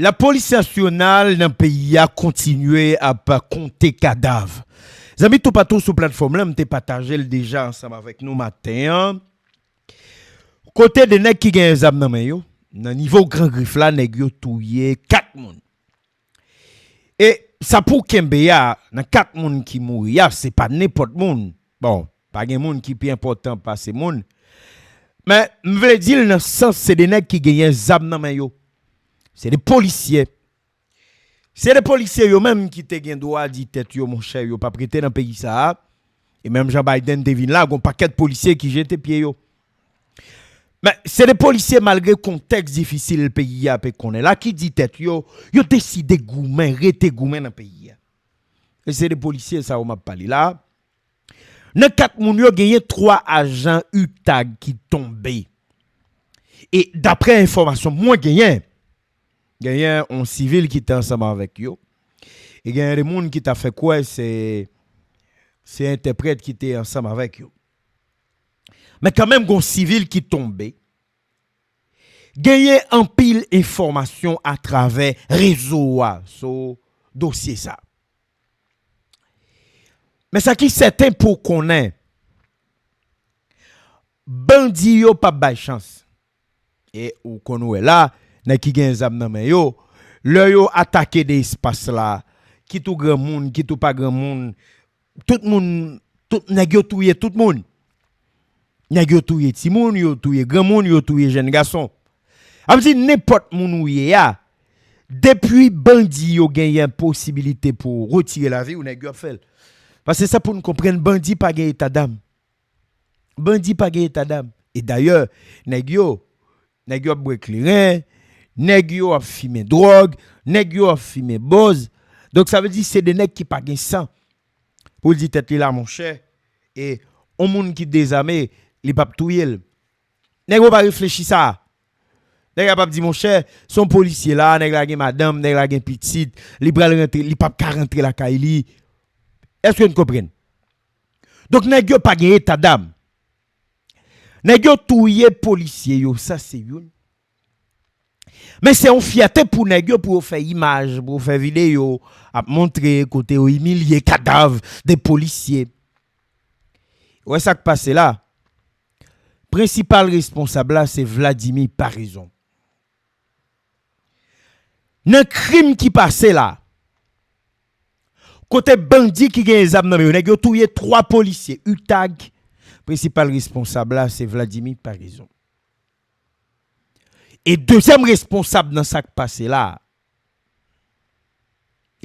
La police nationale dans le pays a continué à pas compter cadavres. Les amis, tout partout sur la plateforme là, m'te partagé déjà ensemble avec nous matin. Côté de nèg qui gagne zam nan men yo, dans niveau grand griffe là, nèg yo touye 4 moun. Et ça pour kembe ya, dans 4 moun qui mouri, c'est pas n'importe moun. Bon, pas gen moun qui plus important pas ces moun. Mais m'vle dire dans sens c'est des nèg qui gagne zam nan men yo. C'est des policiers. C'est des policiers yo même qui te gen droit di tête yo mon cher yo pas prêter dans pays ça. Et même Jean Biden devine là, gon paquet de policiers qui jette pied yo. Mais c'est des policiers malgré contexte difficile le pays a pe connaît là qui dit tête yo décidé goumen rete goumen dans pays. Et c'est des policiers ça on m'a parlé là. Dans 4 moun yo gagné 3 agents UTAG qui tombé. Et d'après information moi gagné un civil qui était ensemble avec yo. Et gagné des moun qui t'a fait quoi c'est interprète qui était ensemble avec yo. Mais quand même, un civil qui tombé, gagné en pile information à travers réseau sur dossier ça. Mais ça qui est certain pour qu'on ait, bandi yo pas bay chance. Et ou qu'on est là, n'a qui gagne zam nan men yo, le yo attaquer des espaces là, qui tout grand monde, qui tout pas grand monde, tout monde, tout nèg yo touye tout monde. Nèg yo touye ti moun, yo touye grand moun, yo touye jeune garçon. A dit n'importe moun ou ya, depuis bandi yo gagne possibilité pour retirer la vie ou nèg yo fait. Parce que ça pour nous comprendre bandi pas gagne état d'âme. Bandi pas gagne état d'âme. Et d'ailleurs, nèg yo boit clairin, nèg yo a fumé drogue, nèg yo a fumé boz. Donc ça veut dire c'est des nèg qui pas gagne sang. Pour dire tête là mon cher et on moun qui désarmé li pap touye. Nèg pas réfléchir ça. Nèg pas dit mon cher, son policier là, nèg la gen madame, nèg la gen petite, li pral rentrer, li pap ka rentrer la kay li. Est-ce que vous comprenez? Donc nèg yo pas gen état d'âme. Nèg yo touye policier yo, ça c'est une. Mais c'est une fierté pour nèg yo pour faire image, pour faire vidéo, à montrer côté humilier cadavre des policiers. Ouais ça qui passe là. Principal responsable là c'est Vladimir Parizon. Nan crime qui passe là. Côté bandit qui gagne les armes, on a tué 3 policiers. UTAG, principal responsable là, c'est Vladimir Parizon. Et deuxième responsable dans ça qui passe là,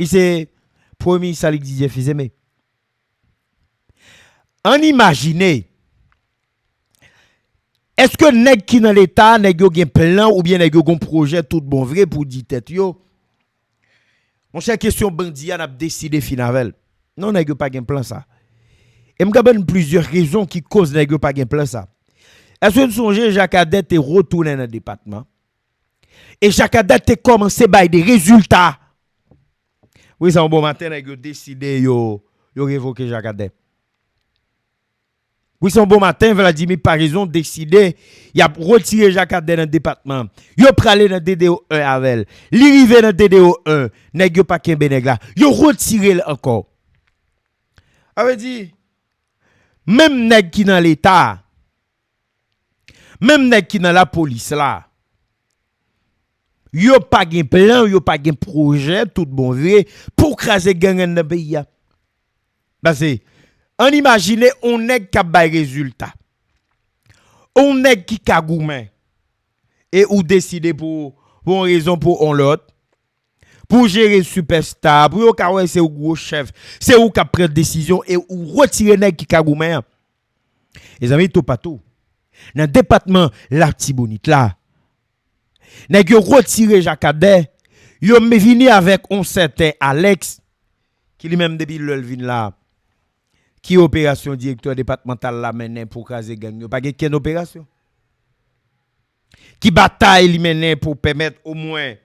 c'est premier Salik Didier Fizeme. En imaginer, est-ce que nèg qui dans l'état, nèg yo gen plan ou bien nèg yo gon projet tout bon vrai pour dire tête yo? Mon cher question bandi a décidé finavel. Non nèg yo pas gen plan ça. Et m'ga ben plusieurs raisons qui causent nèg yo pas gen plan ça. Est-ce que vous songez Jacques Adet est retourné dans le département? Et Jacques Adet a commencé by des résultats. Oui, c'est un bon matin nèg yo décidé yo révoquer Jacques Adet. Oui, son bon matin, Vladimir Parizon décidé, il a retiré Jacques Adet dans le département. Il a pralé dans DDO 1 avec. Il rivé dans DDO 1, nèg yo pas kembe nèg la. Il a retiré encore. Avait dit même nèg qui dans l'état, même nèg qui dans la police là. Yo pas gen plan, yo pas gen projet tout bon vrai pour craser gang dans le pays. Parce que on imagine on nèg qui bay résultat. On nèg qui kagoumen et ou décider pour raison pour on l'autre pour gérer superstar pour ka ouais c'est ou gros chef, c'est ou qui prend décision et ou retirer nèg qui kagoumen. Les amis tout partout. Dans département la Tibonite là. Nèg yo retirer Jacques Adet, yo me vini avec un certain Alex qui lui même depuis le vin là. Qui opération directeur départemental la mené pour craser gang yo pas quelle opération qui bataille li mené pour permettre au moins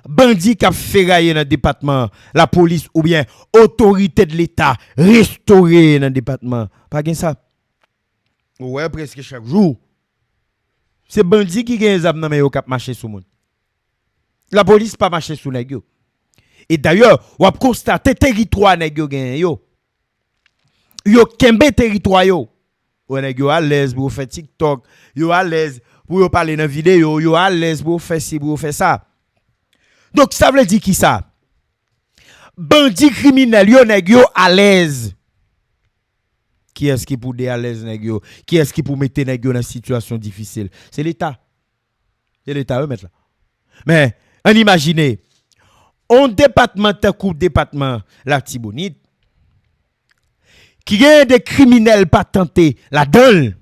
bandit qui a ferraillé dans le département la police ou bien autorité de l'état restaurer dans le département pas gain ça ouais presque chaque jour c'est bandit qui gagne zam nan men yo k'ap marcher sou moun La police pas marché sous nèg yo. Et d'ailleurs, on a constaté territoire nèg yo gen yo. Yo kembe territoire yo. Ou nèg yo à l'aise pour faire TikTok, yo à l'aise pour parler dans vidéo, yo à l'aise pour faire ci, pour faire ça. Donc ça veut dire qui ça? Bandit criminel yo nèg yo à l'aise. Qui est-ce qui pour dé à l'aise nèg yo? Qui est-ce qui pour mettre nèg yo dans situation difficile? C'est l'État. C'est l'État eux mettre là. Mais on imagine un département département la Tibonite qui a des criminels patentés là-dedans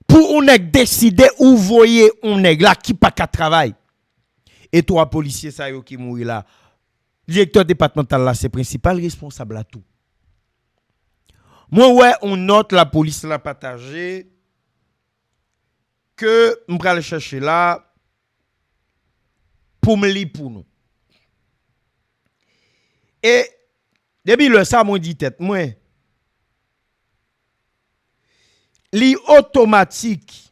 pour on décider où voyer on nèg là qui pas qu'à travail et trois policiers ça yo qui mourir là directeur départemental là c'est principal responsable à tout. Moi ouais on note la police l'a partagé que on va le chercher là pour me li pour nous. Et depuis le ça mon dit tête moi li automatique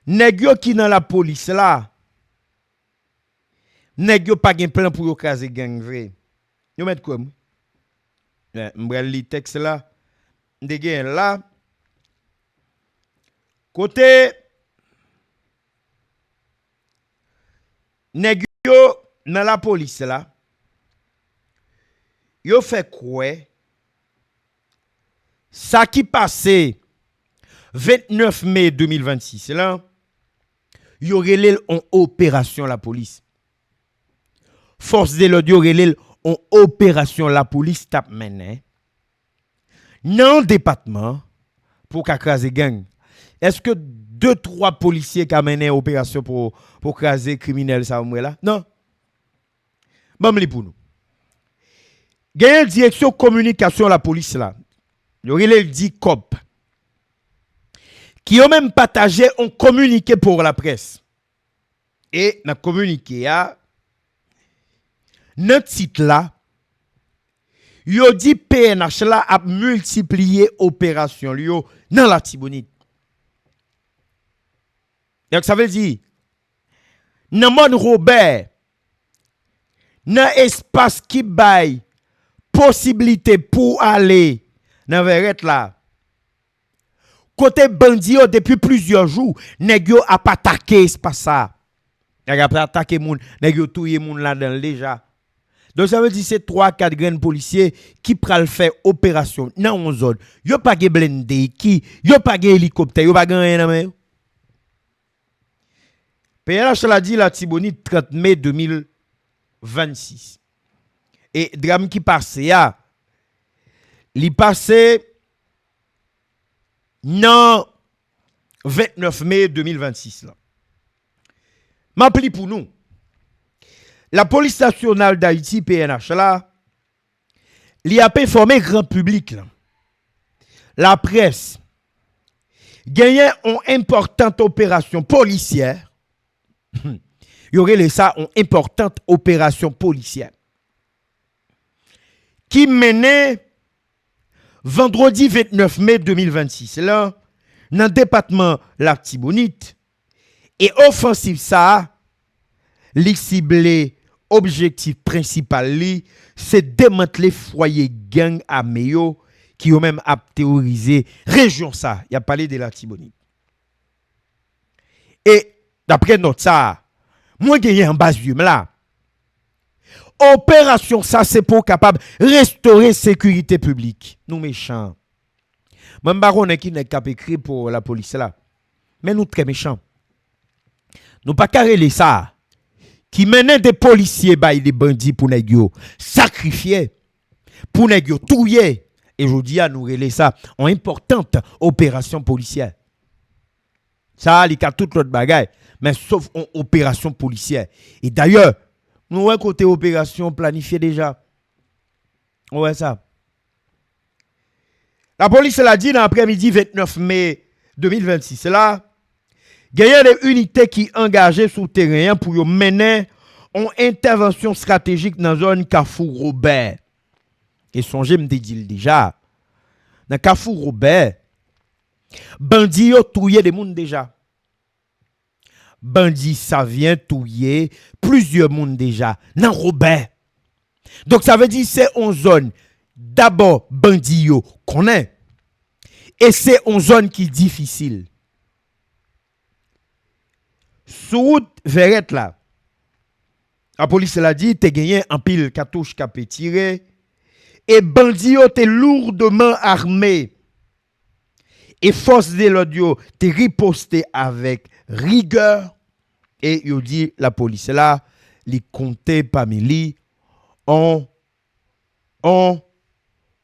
nèg yo qui dans la police là nèg yo pas gen plan pour yo craser gang vrai. Yo met quoi moi? M'bral li texte là de gen là côté nèg yo dans la police là yo fait quoi ça qui passé 29 mai 2026 là yo relève en opération la police force de l'ordre yo relève en opération la police tap mené dans département pour craser gang. Est-ce que 2-3 policiers qui ont mené opération pour craser criminel ça ou là? Non. Bon li pour nous. Gagne direction communication la police là. Yo relève dit COP qui ont même partagé un communiqué pour la presse. Et dans communiqué a notre site là yo dit PNH là a multiplié opération yo dans la Tibonite. Donc ça veut dire dans mode Robert dans espace qui bail possibilité pour aller dans verret là côté bandit depuis plusieurs jours nèg yo a pas attaqué espace ça nèg a pas attaqué moun nèg yo touyer moun là dedans déjà. Donc ça veut dire c'est 3-4 grands policiers qui pral faire opération dans une zone. Yo pas ge blindé qui, yo pas ge hélicoptère, yo pas gen rien dans main. PNH l'a dit la Tibonite 30 mai 2026. Et drame qui passe ya, li passe non 29 mai 2026 là. M'appli pour nous. La police nationale d'Haïti, PNH, là, il a informé grand public, là. La presse, gagnait une importante opération policière. Il y aurait ça, une importante opération policière. Qui menait vendredi 29 mai 2026, là, dans le département la Tibonite. Et offensive ça, li ciblé objectif principal li c'est démanteler foyer gang armé yo qui ont même a théorisé région ça il a parlé de la Tibonite et d'après notre ça moi gagné en base là opération ça c'est pour capable restaurer sécurité publique nous méchants même baron qui n'est cap écrit pour la police là mais nous très méchants nous pas carré ça qui menait des policiers bay des bandits pour nèg yo sacrifier pour nèg yo touyer et je dis à nous relais ça en importante opération policière ça li ka tout l'autre bagaille mais sauf en opération policière et d'ailleurs nous ouais côté opération planifiée déjà ouais ça la police l'a dit dans l'après-midi 29 mai 2026 là il y a des unités qui engagées sur le terrain pour mener une intervention stratégique dans la zone Carrefour Robert. Et songez me dire déjà, dans Carrefour Robert, bandits ont tué des gens déjà. bandit ça vient touiller plusieurs monde déjà dans Robert. Donc ça veut dire c'est une zone d'abord bandit yo connaît et c'est une zone qui est difficile. Sur route Verrette là. La police l'a dit, t'es gagné en pile cartouche capé tiré et bandit yo t'es lourdement armé. Et force de l'audio t'es riposté avec rigueur et yo dit la police là, li comptait parmi li en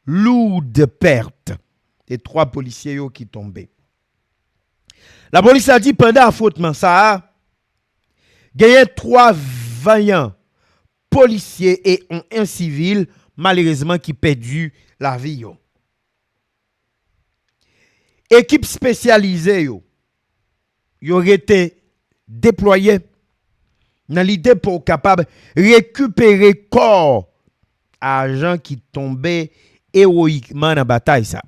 lourde perte. Et 3 policiers yo qui tombaient. La police a dit pendant affrontement ça, gagné 3 vaillants policiers et un civil malheureusement qui perdu la vie yo. Équipe spécialisée yo aurait été déployée dans l'idée pour capable récupérer corps agents qui tombaient héroïquement dans la bataille ça.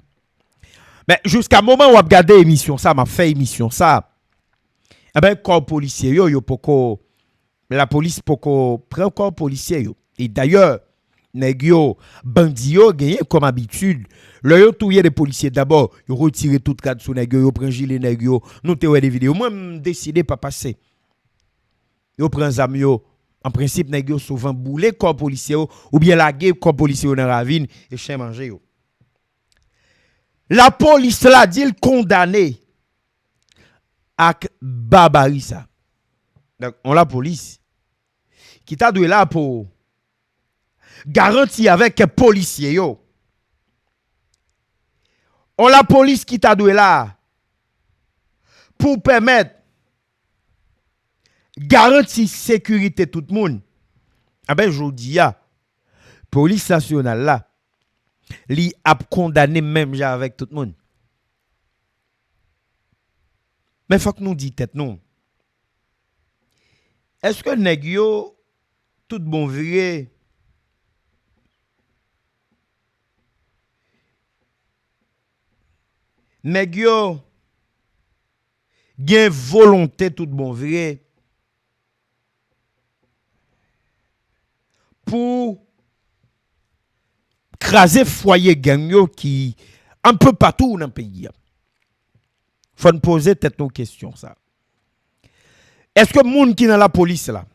Mais jusqu'à moment où on a regardé émission ça, m'a fait émission ça. Eh ben corps policier yo poko la police poko prend corps policier yo. Et d'ailleurs nèg yo bandi yo gagné comme habitude le yo touyer des policiers d'abord yo retirer toute cadre sous nèg yo prend gilet nèg yo nous te ouais des vidéos moi décidé pas passer yo prend zam yo en principe nèg yo souvent bouler corps policier ou bien laguer corps policier dans ravine et chien manger yo. La police là dit condamné avec barbarie ça. Donc on la police qui t'a doué là pour garantir avec un policier yo. On la police qui t'a doué là pour permettre garantir sécurité tout le monde. Ah ben jodi ya police nationale là li a condamné même avec tout le monde. Mais faut que nous dit tête non. Est-ce que nèg yo tout bon viré nèg yo gen volonté tout bon viré pour craser foyer gang yo qui un peu partout dans le pays. Faut nous poser tête nos questions ça. Est-ce que moun qui dans la police là?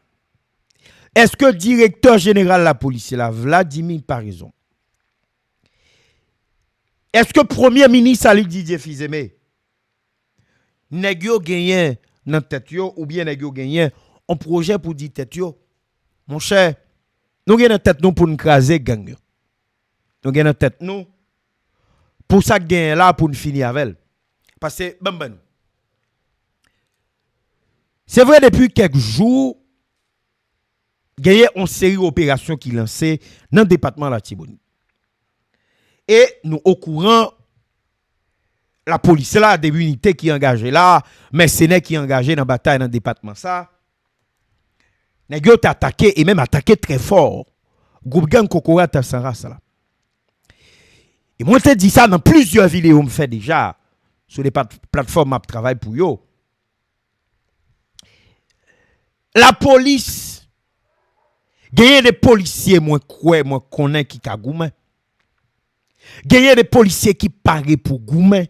Est-ce que directeur général de la police là, Vladimir Parizon? Est-ce que premier ministre Ali Didier Fizeme nèg yo gagné dans tête yo ou bien nèg yo gagné un projet pour dire tête yo? Mon cher, nous gagné dans tête nous pour nous craser gang yo. Nous gagné dans tête nous pour ça gagne là pour nous finir avec elle. Parce que ben c'est vrai depuis quelques jours il y a une série d'opérations qui lancées dans le département de la Tibonite. Et nous au courant la police là des unités qui engagées là, mercenaires qui engagés dans la bataille dans le département ça. Nèg yo attaqué et même attaqué très fort. Groupe gang Kokora sans race là. Et moi te dit ça dans plusieurs vidéos me fait déjà sur les plateformes de travail pour yo. La police gagne des policiers moi connais qui ka goumen. Gagne des policiers qui paré pour goumen.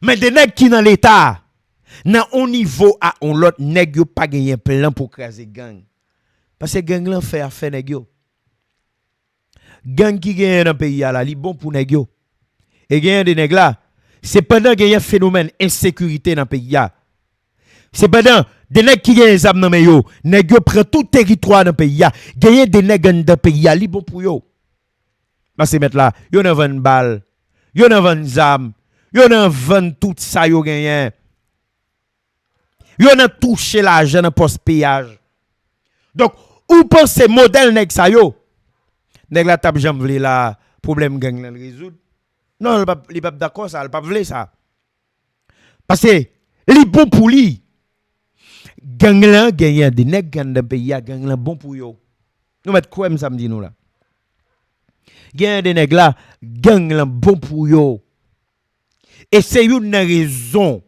Mais des nèg qui dans l'état nan on niveau à on l'autre nèg yo pas gagné plan pour craser gang. Parce que gang là fait affaire nèg yo. Gang qui gagne dans pays là, li bon pour nèg yo. Et gagne des nèg là, c'est pendant qu'il y a un phénomène insécurité dans pays là. C'est pendant des nèg qui gagne des armes dans yo, nèg yo prend tout territoire dans pays là, gagne des nèg dans pays là, li bon pour yo. Parce que mettre là, yo nan vend balle, yo nan vend armes, yo nan vend tout ça yo gagne. Yo nan touché l'argent dans poste péage. Donc, ou pensez modèle nèg ça yo? Nèg la tap jam vle la problème gang nan résoudre. Non, il pas d'accord ça, il pas vle ça. Parce que li bon pour lui. Gang là gagne des nèg dans pays gang là bon pour yo. Nous mettre quoi samedi nous là. Gagne des nèg là gang là bon pour yo. Et c'est une raison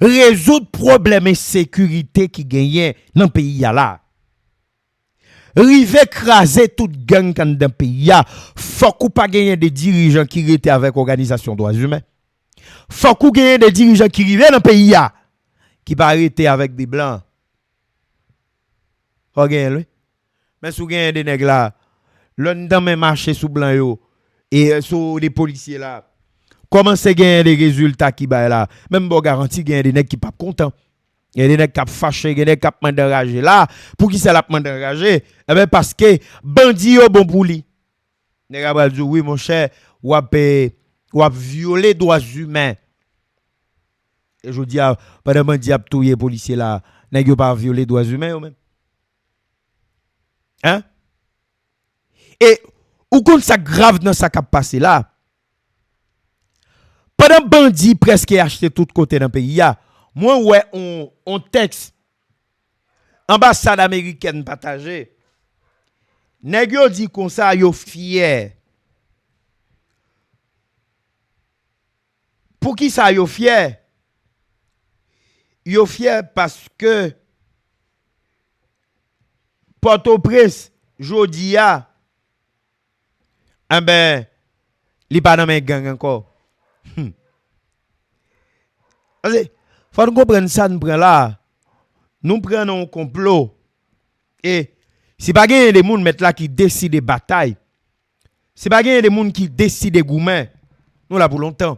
résoudre problème de sécurité qui gagne dans le pays là. Rive écraser toute gang dans le pays là. Faut qu'on pas gagner des dirigeants qui étaient avec l'organisation droits humains. Faut qu'on gagne des dirigeants qui arrivent dans le pays là qui pas arrêter avec des blancs. Regarde, mais si vous avez des nègres là, l'on dans même marché sous blanc yo et sur les policiers là. Comment c'est gagner des résultats qui ba là? Même bon garantie gagner des nègres qui pas content. Il y a des nègres qui fâché, il y a des nègres qui mandé enrager là. Pour qui ça l'a mandé enrager? Eh ben parce que bandit yo bon pour lui. Nègre va dire oui mon cher, ou a violer droits humains. Et je dis pendant bandit a touyer policier là, nègre pas violer droits humains même. Hein? Et ou compte ça grave dans ça qui a passé là. Pendant bandit presque acheté tout côté dans le pays, moi ouais on texte ambassade américaine partagée. Nèg yo dit comme ça yo fier. Pour qui ça yo fier? Yo fier parce que Port-au-Prince jodi a ben li pas dans mes gang encore. Faut nous comprendre ça, nous prenons là. Nous prenons un complot. Et si pas gagner des gens mettre là qui décident des batailles. Si pas gagner des gens qui décident des gourmets. Nous là pour longtemps.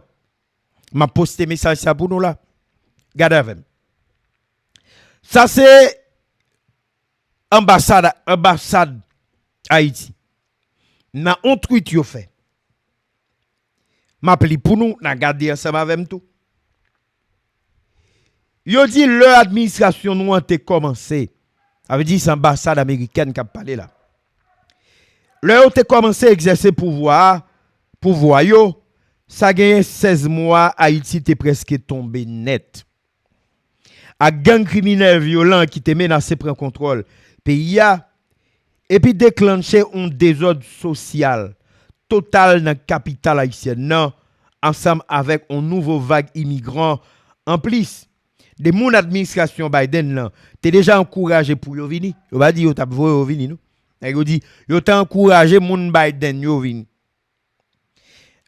M'a posté message ça pour nous là. Regardez avec. Ça c'est ambassade Haïti. N'a on tweet yo fait. M'appeli pour nous, n'a garder ensemble avec tout. Yo dit leur administration nous a commencé. Ça veut dire c'est l'ambassade américaine qui a parlé là. Leur a commencé à exercer pouvoir yo, ça gagne 16 mois Haïti était presque tombé net. A gang criminel violent qui te menacé prendre contrôle pays a et puis déclencher un désordre social total dans la capitale haïtienne non ensemble avec un nouveau vague immigrant en plus de mon administration Biden là t'es déjà encouragé pour yo venir yo va dire yo t'a voye yo venir nous yo dit yo t'a encouragé mon Biden yo venir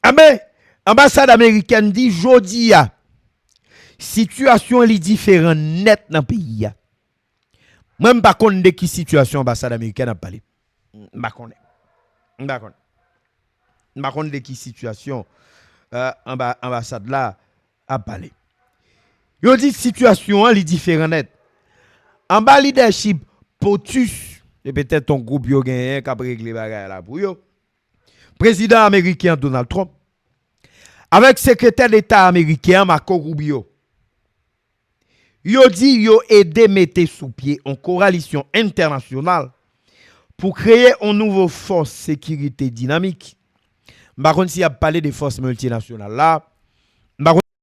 ah mais ambassade américaine dit jodi a situation li différent net dans pays a même pas connait de qui situation ambassade américaine a parlé pas connait de qui situation ambassade là a parlé. Yo dit situation li différent net. En bas leadership POTUS, et peut-être ton groupe yo gagné qui a réglé bagay là pour yo. Président américain Donald Trump avec secrétaire d'État américain Marco Rubio. Yo dit yo aider mettre sous pied une coalition internationale pour créer une nouvelle force sécurité dynamique. Par contre si a parlé des forces multinationales là